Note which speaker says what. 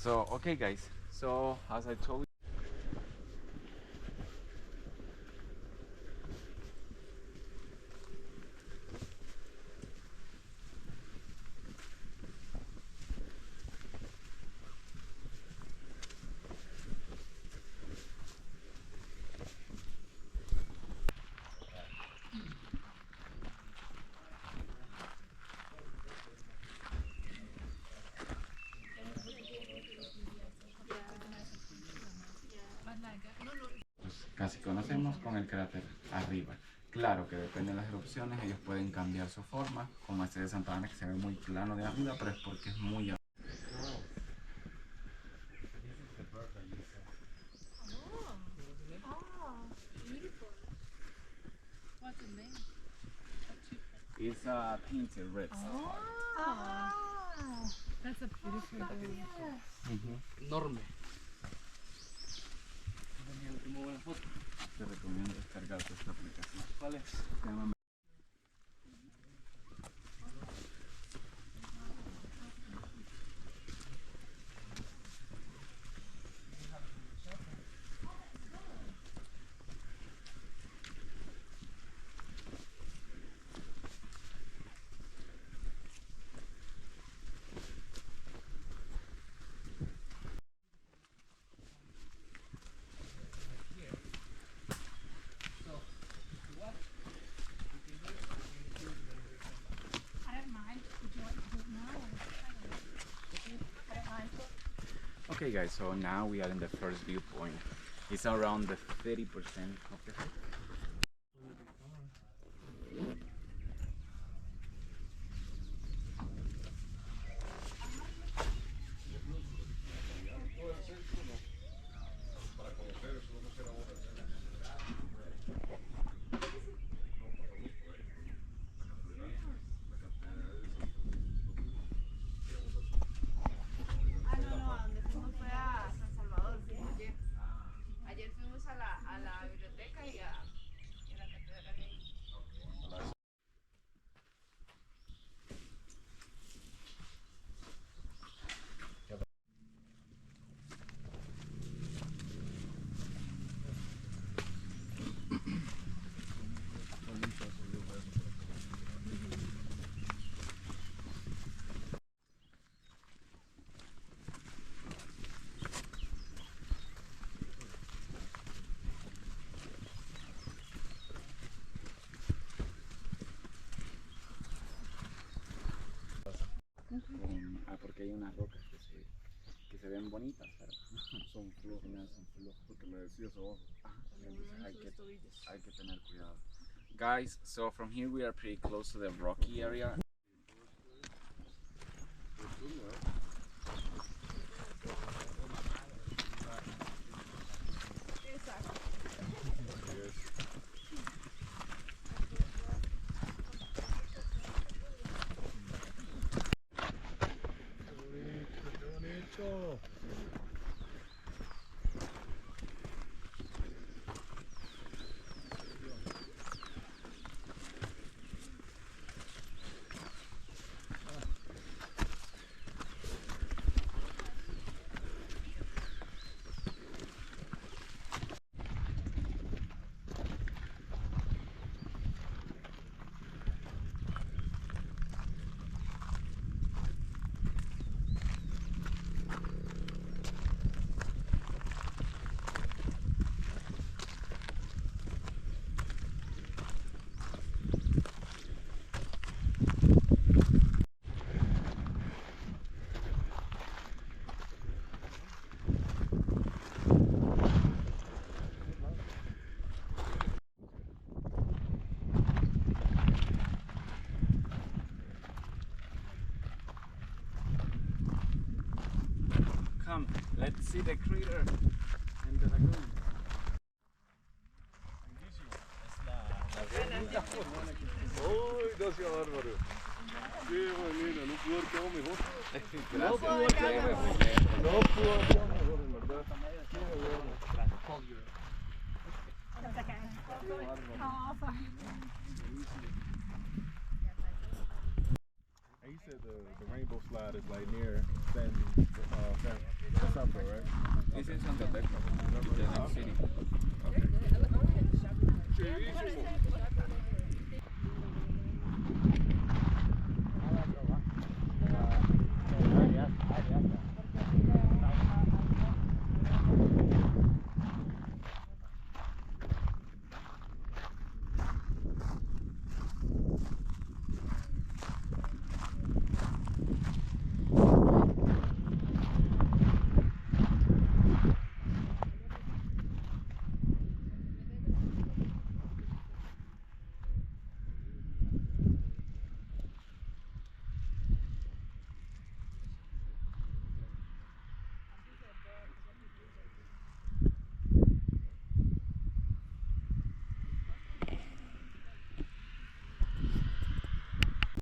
Speaker 1: So okay guys, so as I told you, pues casi conocemos con el cráter arriba. Claro que depende de las erupciones, ellos pueden cambiar su forma, como este de Santa Ana que se ve muy plano de arriba, pero es porque es muy alto. It's a painted red sapphire.
Speaker 2: That's a beautiful bird.
Speaker 3: Enorme.
Speaker 1: Te recomiendo descargarte esta aplicación.
Speaker 3: ¿Cuál es?
Speaker 1: Se llama
Speaker 2: I don't mind. Would you like to do it now? I don't mind.
Speaker 1: Okay guys, so now we are in the first viewpoint. It's around the 30% of the height.
Speaker 4: Donde fuimos fue a San Salvador, ayer. Ayer fuimos a la biblioteca y a la catedral de ahí.
Speaker 1: Porque hay unas rocas que se ven bonitas, pero
Speaker 3: Son flojos.
Speaker 1: al final son flojos.
Speaker 3: Porque me decías abajo.
Speaker 1: Entonces hay que tener cuidado. Guys, so from here we are pretty close to the rocky area.
Speaker 3: Qué bonito.
Speaker 1: Come, let's see the crater and the lagoon.
Speaker 3: Uy, gracias Bárbaro. Qué bonito, no pudo haber quedado mejor.
Speaker 1: No
Speaker 3: pudo haber quedado mejor. No pudo haber quedado mejor, en verdad. Qué bueno.
Speaker 2: That's okay. Oh, sorry.
Speaker 3: Ahí said the rainbow slide is like near San Francisco, right?
Speaker 1: It's in Santa Tecla, the next city.
Speaker 3: Okay.